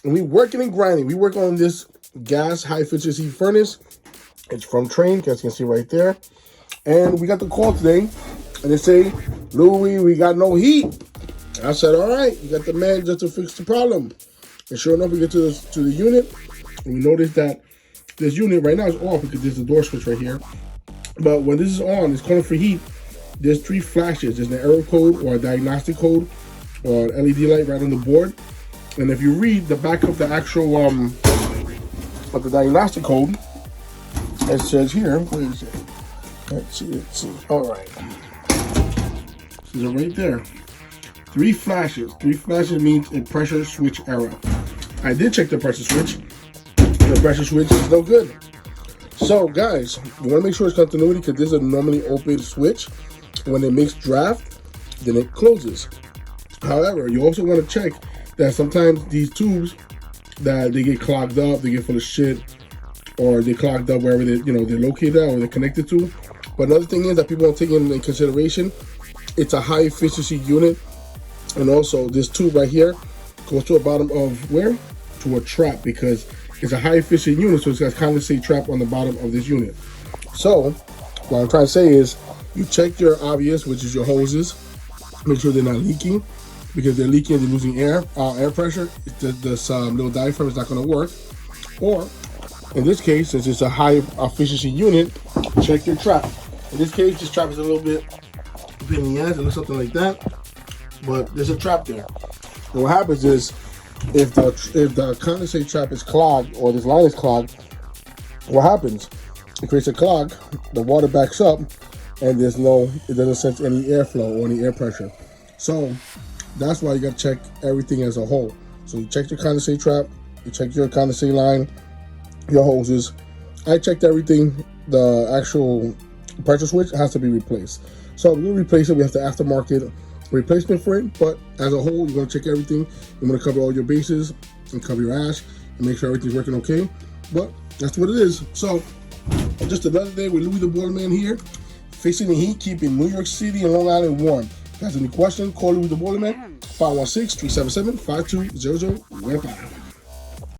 And we working and grinding. We work on this gas high efficiency furnace. It's from Train, as you can see right there. And we got the call today, and they say, Louis, we got no heat. I said, all right, you got the man just to fix the problem. And sure enough, we get to the unit, and we notice that this unit right now is off because there's a door switch right here. But when this is on, it's calling for heat. There's 3 flashes. There's an error code or a diagnostic code or an LED light right on the board. And if you read the back of the actual of the diagnostic code, it says here, where is it? Let's see. All right. Is it right there? 3 flashes. 3 flashes means a pressure switch error. I did check the pressure switch. The pressure switch is no good. So, guys, you want to make sure it's continuity because this is a normally open switch. When it makes draft, then it closes. However, you also want to check that sometimes these tubes that they get clogged up, they get full of shit, or they clogged up wherever they're located at or they're connected to. But another thing is that people don't take into consideration, it's a high efficiency unit, and also this tube right here goes to the bottom of where? To a trap, because it's a high efficient unit, so it's got condensate trap on the bottom of this unit. So what I'm trying to say is you check your obvious, which is your hoses, make sure they're not leaking, because they're leaking and they're losing air pressure. This little diaphragm is not going to work. Or in this case, since it's a high efficiency unit, check your trap. In this case, this trap is a little bit pain in the ass. It looks something like that, but there's a trap there. And what happens is, if the condensate trap is clogged or this line is clogged, what happens? It creates a clog. The water backs up, and it doesn't sense any airflow or any air pressure. So that's why you got to check everything as a whole. So you check your condensate trap, you check your condensate line, your hoses. I checked everything. The actual pressure switch has to be replaced. So we're going to replace it. We have the aftermarket replacement for it, but as a whole, you're going to check everything. You're going to cover all your bases and cover your ash and make sure everything's working okay. But that's what it is. So just another day with Louis the Boilerman here, fixing the heat, keeping New York City and Long Island warm. If you guys have any questions, call Louis the Boilerman, 516-377-5200.